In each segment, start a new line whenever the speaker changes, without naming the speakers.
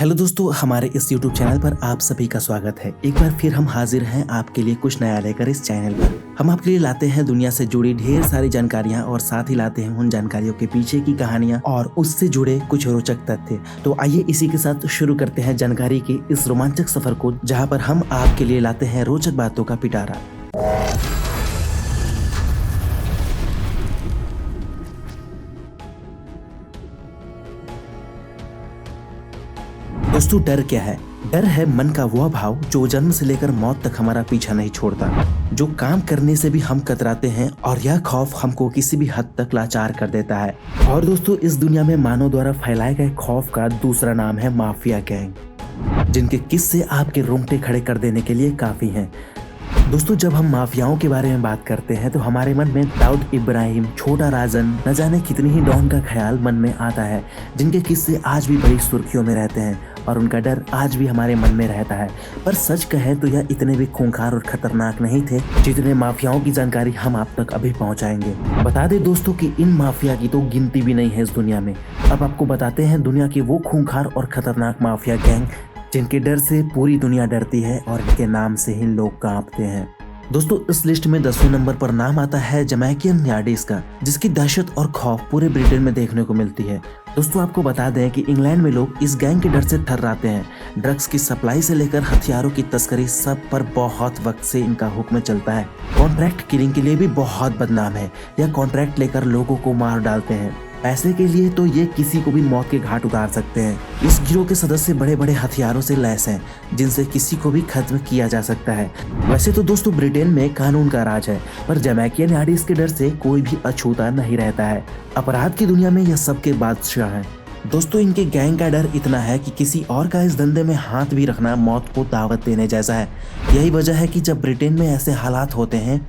Hello दोस्तों, हमारे इस YouTube चैनल पर आप सभी का स्वागत है। एक बार फिर हम हाजिर हैं आपके लिए कुछ नया लेकर इस चैनल पर। हम आपके लिए लाते हैं दुनिया से जुड़ी ढेर सारी जानकारियां और साथ ही लाते हैं उन जानकारियों के पीछे की कहानियां और उससे जुड़े कुछ रोचक तथ्य। तो आइए इसी के साथ शुरू करते हैं जानकारी के इस रोमांचक सफर को, जहाँ पर हम आपके लिए लाते हैं रोचक बातों का पिटारा। दोस्तों, डर क्या है? डर है मन का वह भाव जो जन्म से लेकर मौत तक हमारा पीछा नहीं छोड़ता, जो काम करने से भी हम कतराते हैं और यह खौफ हमको किसी भी हद तक लाचार कर देता है। और दोस्तों, इस दुनिया में मानव द्वारा फैलाए गए खौफ का दूसरा नाम है माफिया गैंग, जिनके किस्से आपके रोंगटे खड़े कर देने के लिए काफी हैं। दोस्तों, जब हम माफियाओं के बारे में बात करते हैं तो हमारे मन में दाऊद इब्राहिम, छोटा राजन, न जाने कितनी ही डॉन का ख्याल मन में आता है, जिनके किस्से आज भी बड़ी सुर्खियों में रहते हैं और उनका डर आज भी हमारे मन में रहता है। पर सच कहें तो यह इतने भी खूंखार और खतरनाक नहीं थे जितने माफियाओं की जानकारी हम आप तक अभी पहुंचाएंगे। बता दें दोस्तों कि इन माफिया की तो गिनती भी नहीं है इस दुनिया में। अब आपको बताते हैं दुनिया के वो खूंखार और खतरनाक माफिया गैंग जिनके डर से पूरी दुनिया डरती है और इनके नाम से ही लोग कांपते हैं। दोस्तों, इस लिस्ट में 10वें नंबर पर नाम आता है जमैकियन यार्डीज का, जिसकी दहशत और खौफ पूरे ब्रिटेन में देखने को मिलती है। दोस्तों, आपको बता दें कि इंग्लैंड में लोग इस गैंग के डर से थर्राते हैं। ड्रग्स की सप्लाई से लेकर हथियारों की तस्करी, सब पर बहुत वक्त से इनका हुक्म चलता है। कॉन्ट्रैक्ट किलिंग के लिए भी बहुत बदनाम है। यह कॉन्ट्रैक्ट लेकर लोगों को मार डालते हैं। पैसे के लिए तो ये किसी को भी मौत के घाट उतार सकते हैं। इस गिरोह के सदस्य बड़े बड़े हथियारों से लैस हैं, जिनसे किसी को भी खत्म किया जा सकता है। वैसे तो दोस्तों ब्रिटेन में कानून का राज है, पर जमैकियन यार्डीज के डर से कोई भी अछूता नहीं रहता है। अपराध की दुनिया में यह सबके बादशाह हैं। दोस्तों, इनके गैंग का डर इतना है कि किसी और का इस धंधे में हाथ भी रखना मौत को दावत देने जैसा है। यही वजह है कि जब ब्रिटेन में ऐसे हालात होते हैं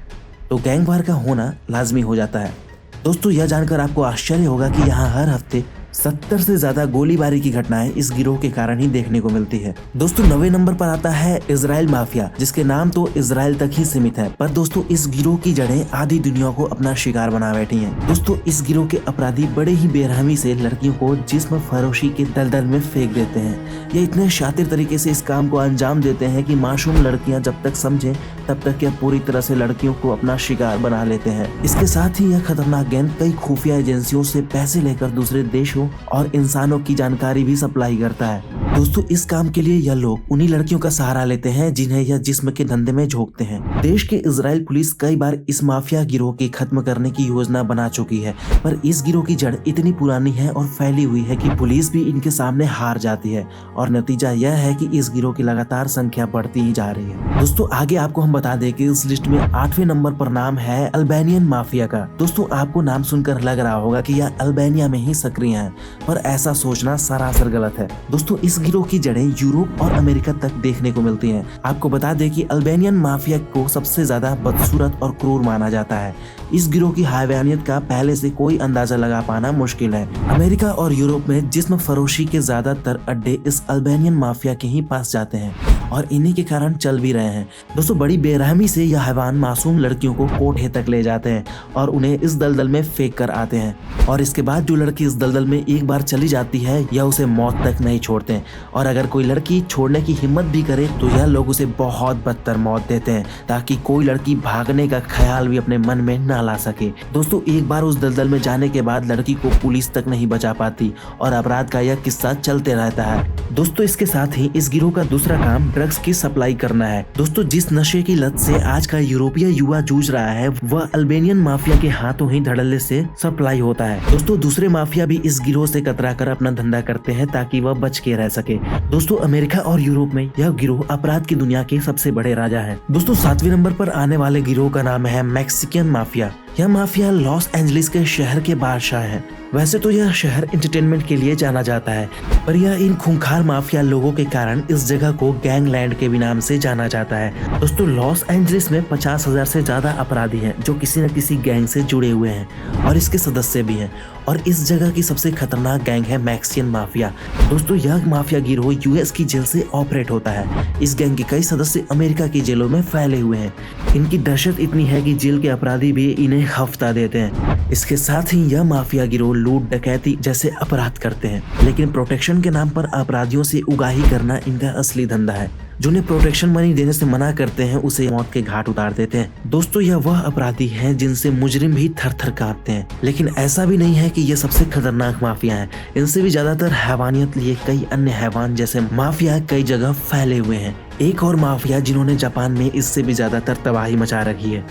तो गैंग वार का होना लाजमी हो जाता है। दोस्तों, यह जानकर आपको आश्चर्य होगा कि यहाँ हर हफ्ते 70 से ज्यादा गोलीबारी की घटनाएं इस गिरोह के कारण ही देखने को मिलती है। दोस्तों, 9वें नंबर पर आता है इजराइल माफिया, जिसके नाम तो इजराइल तक ही सीमित है, पर दोस्तों इस गिरोह की जड़ें आधी दुनिया को अपना शिकार बना बैठी हैं। दोस्तों, इस गिरोह के अपराधी बड़े ही बेरहमी से लड़कियों को जिस्म फरोशी के दलदल में फेंक देते हैं। ये इतने शातिर तरीके से इस काम को अंजाम देते हैं कि मासूम लड़कियां जब तक समझें तब तक यह पूरी तरह से लड़कियों को अपना शिकार बना लेते हैं। इसके साथ ही यह खतरनाक गैंग कई खुफिया एजेंसियों से पैसे लेकर दूसरे देशों और इंसानों की जानकारी भी सप्लाई करता है। दोस्तों, इस काम के लिए यह लोग उन्हीं लड़कियों का सहारा लेते हैं जिन्हें यह जिस्म के धंधे में झोंकते हैं। देश के इजराइल पुलिस कई बार इस माफिया गिरोह की खत्म करने की योजना बना चुकी है, पर इस गिरोह की जड़ इतनी पुरानी है और फैली हुई है कि पुलिस भी इनके सामने हार जाती है और नतीजा यह है कि इस गिरोह की लगातार संख्या बढ़ती ही जा रही है। दोस्तों, आगे आपको हम बता दें कि इस लिस्ट में 8वें नंबर पर नाम है अल्बानियन माफिया का। दोस्तों, आपको नाम सुनकर लग रहा होगा कि यह अल्बानिया में ही सक्रिय है, पर ऐसा सोचना सरासर गलत है। दोस्तों, इस गिरोह की जड़ें यूरोप और अमेरिका तक देखने को मिलती हैं। आपको बता दें कि अल्बानियन माफिया को सबसे ज्यादा बदसूरत और क्रूर माना जाता है। इस गिरोह की हैवानियत का पहले से कोई अंदाजा लगा पाना मुश्किल है। अमेरिका और यूरोप में जिस्म फरोशी के ज्यादातर अड्डे इस अल्बानियन माफिया के ही पास जाते हैं और इन्हीं के कारण चल भी रहे हैं। दोस्तों, बड़ी बेरहमी से यह हैवान मासूम लड़कियों को कोठे तक ले जाते हैं और उन्हें इस दलदल में फेंक कर आते हैं, और इसके बाद जो लड़की इस दलदल में एक बार चली जाती है या उसे मौत तक नहीं छोड़ते हैं, और अगर कोई लड़की छोड़ने की हिम्मत भी करे तो यह लोग उसे बहुत बदतर मौत देते हैं ताकि कोई लड़की भागने का ख्याल भी अपने मन में ना ला सके। दोस्तों, एक बार उस दलदल में जाने के बाद लड़की को पुलिस तक नहीं बचा पाती और अपराध का यह किस्सा चलते रहता है। दोस्तों, इसके साथ ही इस गिरोह का दूसरा काम ड्रग्स की सप्लाई करना है। दोस्तों, जिस नशे की लत से आज का यूरोपीय युवा जूझ रहा है वह अल्बानियन माफिया के हाथों ही धड़ल्ले से सप्लाई होता है। दोस्तों, दूसरे माफिया भी इस गिरोह से कतरा कर अपना धंधा करते हैं ताकि वह बच के रह सके। दोस्तों, अमेरिका और यूरोप में यह गिरोह अपराध की दुनिया के सबसे बड़े राजा है। दोस्तों, 7वें नंबर पर आने वाले गिरोह का नाम है मैक्सिकन माफिया। यह माफिया लॉस एंजलिस के शहर के बादशाह है। वैसे तो यह शहर एंटरटेनमेंट के लिए जाना जाता है, पर यह इन खूंखार माफिया लोगों के कारण इस जगह को गैंगलैंड के भी नाम से जाना जाता है। दोस्तों, लॉस एंजलिस में 50,000 से ज्यादा अपराधी हैं जो किसी न किसी गैंग से जुड़े हुए हैं और इसके सदस्य भी हैं, और इस जगह की सबसे खतरनाक गैंग है मैक्सिकन माफिया। दोस्तों, यह माफिया गिरोह यूएस की जेल से ऑपरेट होता है। इस गैंग के कई सदस्य अमेरिका की जेलों में फैले हुए हैं। इनकी दहशत इतनी है कि जेल के अपराधी भी इन्हें उन्हें हफ्ता देते हैं। इसके साथ ही यह माफिया गिरोह लूट, डकैती जैसे अपराध करते हैं, लेकिन प्रोटेक्शन के नाम पर अपराधियों से उगाही करना इनका असली धंधा है। जो उन्हें प्रोटेक्शन मनी देने से मना करते हैं उसे मौत के घाट उतार देते हैं। दोस्तों, यह वह अपराधी हैं जिनसे मुजरिम भी थर थर कांपते हैं। लेकिन ऐसा भी नहीं है कि ये सबसे खतरनाक माफिया हैं। इनसे भी ज्यादातर हैवानियत लिए कई अन्य हैवान जैसे माफिया कई जगह फैले हुए हैं। एक और माफिया जिन्होंने जापान में इससे भी ज्यादातर तबाही मचा रखी है।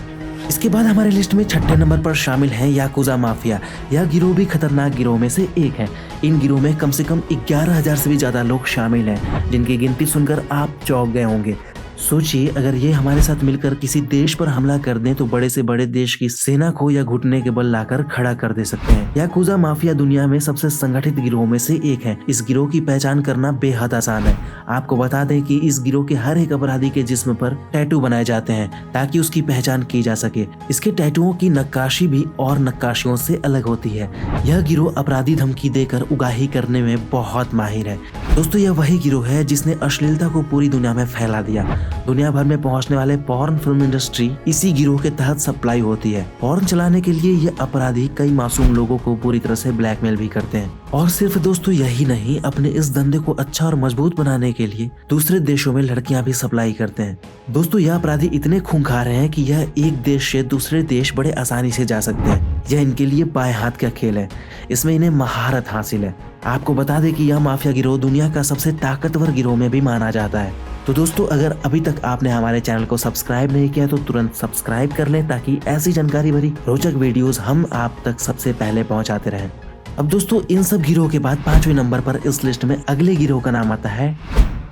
इसके बाद हमारे लिस्ट में छठे नंबर पर शामिल है याकुजा माफिया। यह गिरोह भी खतरनाक गिरोह में से एक है। इन गिरोह में कम से कम 11,000 से भी ज्यादा लोग शामिल हैं, जिनकी गिनती सुनकर आप चौंक गए होंगे। सोचिए, अगर ये हमारे साथ मिलकर किसी देश पर हमला कर दें तो बड़े से बड़े देश की सेना को या घुटने के बल लाकर खड़ा कर दे सकते हैं। याकुजा माफिया दुनिया में सबसे संगठित गिरोह में से एक है। इस गिरोह की पहचान करना बेहद आसान है। आपको बता दें कि इस गिरोह के हर एक अपराधी के जिस्म पर टैटू बनाए जाते हैं ताकि उसकी पहचान की जा सके। इसके टैटुओं की नक्काशी भी और नक्काशियों से अलग होती है। यह गिरोह अपराधी धमकी देकर उगाही करने में बहुत माहिर है। दोस्तों, यह वही गिरोह है जिसने अश्लीलता को पूरी दुनिया में फैला दिया। दुनिया भर में पहुंचने वाले पॉर्न फिल्म इंडस्ट्री इसी गिरोह के तहत सप्लाई होती है। पॉर्न चलाने के लिए ये अपराधी कई मासूम लोगों को पूरी तरह से ब्लैकमेल भी करते हैं। और सिर्फ दोस्तों यही नहीं, अपने इस धंधे को अच्छा और मजबूत बनाने के लिए दूसरे देशों में लड़कियां भी सप्लाई करते हैं। दोस्तों, यह अपराधी इतने खूंखार हैं कि यह एक देश से दूसरे देश बड़े आसानी से जा सकते हैं। यह इनके लिए बाएं हाथ का खेल है। इसमें इन्हें महारत हासिल है। आपको बता दें कि यह माफिया गिरोह दुनिया का सबसे ताकतवर गिरोह में भी माना जाता है। तो दोस्तों, अगर अभी तक आपने हमारे चैनल को सब्सक्राइब नहीं किया तो तुरंत सब्सक्राइब कर लें ताकि ऐसी जानकारी भरी रोचक वीडियोस हम आप तक सबसे पहले पहुंचाते रहें। अब दोस्तों, इन सब गिरोह के बाद 5वें नंबर पर इस लिस्ट में अगले गिरोह का नाम आता है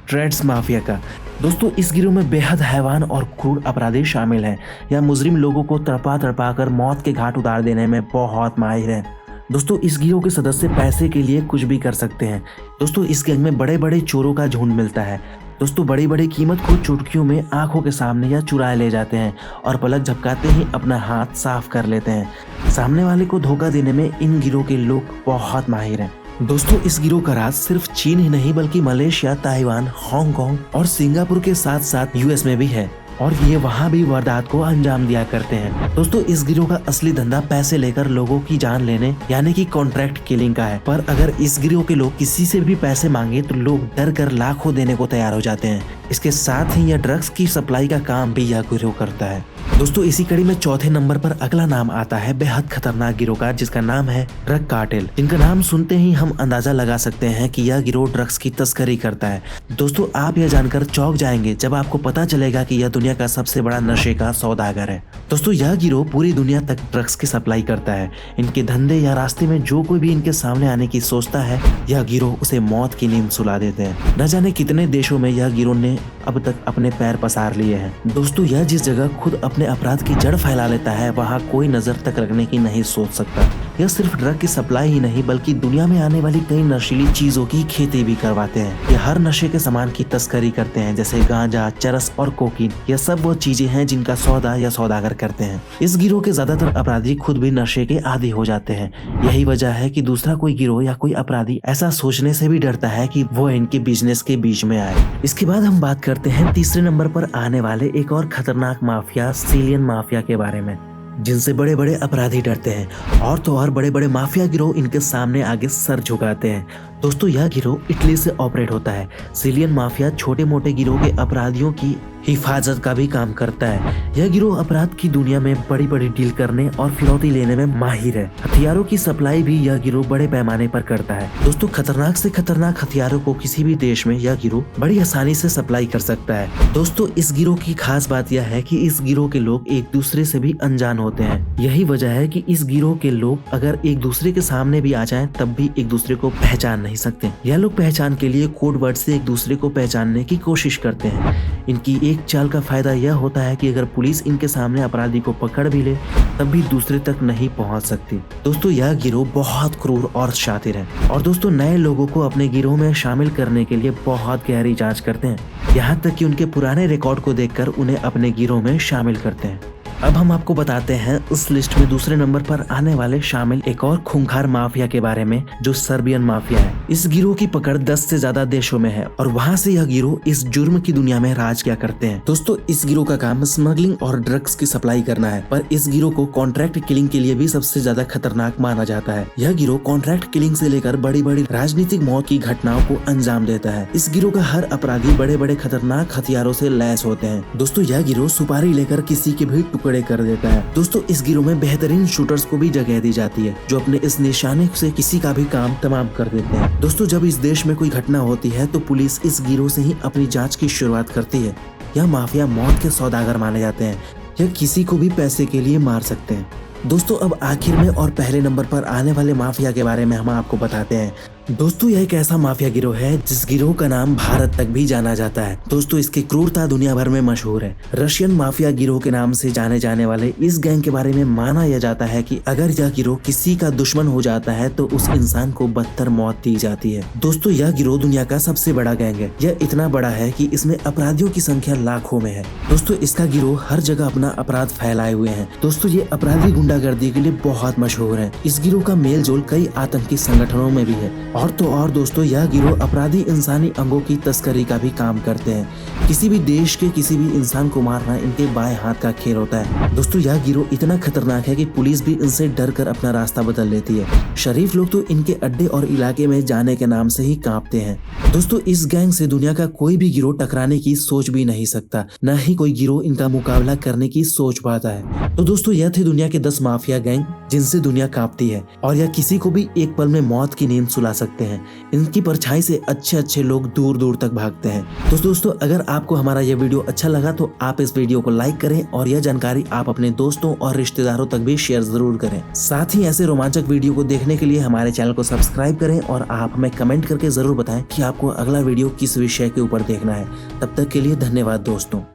ड्रेड्स माफिया का। दोस्तों, इस गिरोह में बेहद हैवान और क्रूर अपराधी शामिल हैं। यह मुजरिम लोगों को तड़पा तड़पा कर मौत के घाट उतार देने में बहुत माहिर है। दोस्तों, इस गिरोह के सदस्य पैसे के लिए कुछ भी कर सकते हैं। दोस्तों, इस गैंग में बड़े बड़े चोरों का झुंड मिलता है। दोस्तों, बड़ी बड़ी कीमत को चुटकियों में आंखों के सामने या चुराए ले जाते हैं और पलक झपकाते ही अपना हाथ साफ कर लेते हैं। सामने वाले को धोखा देने में इन गिरोह के लोग बहुत माहिर हैं। दोस्तों, इस गिरोह का राज सिर्फ चीन ही नहीं बल्कि मलेशिया, ताइवान, हांगकांग और सिंगापुर के साथ साथ यूएस में भी है और ये वहाँ भी वारदात को अंजाम दिया करते हैं। दोस्तों, इस गिरोह का असली धंधा पैसे लेकर लोगों की जान लेने यानी कि कॉन्ट्रैक्ट किलिंग का है। पर अगर इस गिरोह के लोग किसी से भी पैसे मांगे तो लोग डर कर लाखों देने को तैयार हो जाते हैं। इसके साथ ही यह ड्रग्स की सप्लाई का काम भी यह गिरोह करता है। दोस्तों, इसी कड़ी में चौथे नंबर पर अगला नाम आता है बेहद खतरनाक गिरोह का, जिसका नाम है ड्रग कार्टेल। जिनका नाम सुनते ही हम अंदाजा लगा सकते हैं कि यह गिरोह ड्रग्स की तस्करी करता है। दोस्तों, आप यह जानकर चौंक जाएंगे जब आपको पता चलेगा कि यह दुनिया का सबसे बड़ा नशे का सौदागर है। दोस्तों, यह गिरोह पूरी दुनिया तक ड्रग्स की सप्लाई करता है। इनके धंधे या रास्ते में जो कोई भी इनके सामने आने की सोचता है, यह गिरोह उसे मौत की नींद सुला देते हैं। न जाने कितने देशों में यह गिरोह ने अब तक अपने पैर पसार लिए हैं। दोस्तों, यह जिस जगह खुद अपने अपराध की जड़ फैला लेता है वहाँ कोई नजर तक रखने की नहीं सोच सकता। यह सिर्फ ड्रग की सप्लाई ही नहीं बल्कि दुनिया में आने वाली कई नशीली चीजों की खेती भी करवाते हैं। यह हर नशे के सामान की तस्करी करते हैं, जैसे गांजा, चरस और कोकीन। यह सब वो चीजें हैं जिनका सौदा या सौदागर करते हैं। इस गिरोह के ज्यादातर अपराधी खुद भी नशे के आदी हो जाते हैं। यही वजह है कि दूसरा कोई गिरोह या कोई अपराधी ऐसा सोचने से भी डरता है कि वो इनके बिजनेस के बीच में आए। इसके बाद हम बात करते हैं तीसरे नंबर पर आने वाले एक और खतरनाक माफिया सिसिलियन माफिया के बारे में, जिनसे बड़े बड़े अपराधी डरते हैं और तो और बड़े बड़े माफिया गिरोह इनके सामने आगे सर झुकाते हैं। दोस्तों, यह गिरोह इटली से ऑपरेट होता है। सिसिलियन माफिया छोटे मोटे गिरोह के अपराधियों की हिफाजत का भी काम करता है। यह गिरोह अपराध की दुनिया में बड़ी बड़ी डील करने और फिरौती लेने में माहिर है। हथियारों की सप्लाई भी यह गिरोह बड़े पैमाने पर करता है। दोस्तों, खतरनाक से खतरनाक हथियारों को किसी भी देश में यह गिरोह बड़ी आसानी से सप्लाई कर सकता है। दोस्तों, इस गिरोह की खास बात यह है कि इस गिरोह के लोग एक दूसरे से भी अनजान होते हैं। यही वजह है कि इस गिरोह के लोग अगर एक दूसरे के सामने भी आ जाएं तब भी एक दूसरे को पहचान नहीं सकते। यह लोग पहचान के लिए कोड वर्ड से एक दूसरे को पहचानने की कोशिश करते हैं। इनकी एक चाल का फायदा यह होता है कि अगर पुलिस इनके सामने अपराधी को पकड़ भी ले तब भी दूसरे तक नहीं पहुंच सकती। दोस्तों, यह गिरोह बहुत क्रूर और शातिर है और दोस्तों नए लोगों को अपने गिरोह में शामिल करने के लिए बहुत गहरी जांच करते हैं। यहाँ तक कि उनके पुराने रिकॉर्ड को देखकर उन्हें अपने गिरोह में शामिल करते हैं। अब हम आपको बताते हैं इस लिस्ट में दूसरे नंबर पर आने वाले शामिल एक और खूंखार माफिया के बारे में, जो सर्बियन माफिया है। इस गिरोह की पकड़ 10 से ज्यादा देशों में है और वहाँ से यह गिरोह इस जुर्म की दुनिया में राज क्या करते हैं। दोस्तों, इस गिरोह का काम स्मगलिंग और ड्रग्स की सप्लाई करना है, पर इस गिरोह को कॉन्ट्रैक्ट किलिंग के लिए भी सबसे ज्यादा खतरनाक माना जाता है। यह गिरोह कॉन्ट्रैक्ट किलिंग से लेकर बड़ी बड़ी राजनीतिक मौत की घटनाओं को अंजाम देता है। इस गिरोह का हर अपराधी बड़े बड़े खतरनाक हथियारों से लैस होते हैं। दोस्तों, यह गिरोह सुपारी लेकर किसी के भी टुकड़े कर देता है। दोस्तों, इस गिरोह में बेहतरीन शूटर्स को भी जगह दी जाती है, जो अपने इस निशाने से किसी का भी काम तमाम कर देते हैं। दोस्तों, जब इस देश में कोई घटना होती है तो पुलिस इस गिरोह से ही अपनी जांच की शुरुआत करती है। यह माफिया मौत के सौदागर माने जाते हैं। यह किसी को भी पैसे के लिए मार सकते हैं। दोस्तों, अब आखिर में और पहले नंबर पर आने वाले माफिया के बारे में हम आपको बताते हैं। दोस्तों, यह एक ऐसा माफिया गिरोह है जिस गिरोह का नाम भारत तक भी जाना जाता है। दोस्तों, इसकी क्रूरता दुनिया भर में मशहूर है। रशियन माफिया गिरोह के नाम से जाने जाने वाले इस गैंग के बारे में माना यह जाता है कि अगर यह गिरोह किसी का दुश्मन हो जाता है तो उस इंसान को बदतर मौत दी जाती है। दोस्तों, यह गिरोह दुनिया का सबसे बड़ा गैंग है। यह इतना बड़ा है कि इसमें अपराधियों की संख्या लाखों में है। दोस्तों, इसका गिरोह हर जगह अपना अपराध फैलाए हुए है। दोस्तों, ये अपराधी गुंडागर्दी के लिए बहुत मशहूर है। इस गिरोह का मेल जोल कई आतंकी संगठनों में भी है। और तो और दोस्तों, यह गिरोह अपराधी इंसानी अंगों की तस्करी का भी काम करते हैं। किसी भी देश के किसी भी इंसान को मारना इनके बाएं हाथ का खेल होता है। दोस्तों, यह गिरोह इतना खतरनाक है कि पुलिस भी इनसे डर कर अपना रास्ता बदल लेती है। शरीफ लोग तो इनके अड्डे और इलाके में जाने के नाम से ही कांपते हैं। दोस्तों, इस गैंग से दुनिया का कोई भी गिरोह टकराने की सोच भी नहीं सकता, न ही कोई गिरोह इनका मुकाबला करने की सोच पाता है। तो दोस्तों, यह थे दुनिया के 10 माफिया गैंग जिनसे दुनिया कांपती है और यह किसी को भी एक पल में मौत की नींद सुला सकते हैं। इनकी परछाई से अच्छे अच्छे लोग दूर दूर तक भागते हैं। तो दोस्तों, अगर आपको हमारा यह वीडियो अच्छा लगा तो आप इस वीडियो को लाइक करें और यह जानकारी आप अपने दोस्तों और रिश्तेदारों तक भी शेयर जरूर करें। साथ ही ऐसे रोमांचक वीडियो को देखने के लिए हमारे चैनल को सब्सक्राइब करें और आप हमें कमेंट करके जरूर बताएं कि आपको अगला वीडियो किस विषय के ऊपर देखना है। तब तक के लिए धन्यवाद दोस्तों।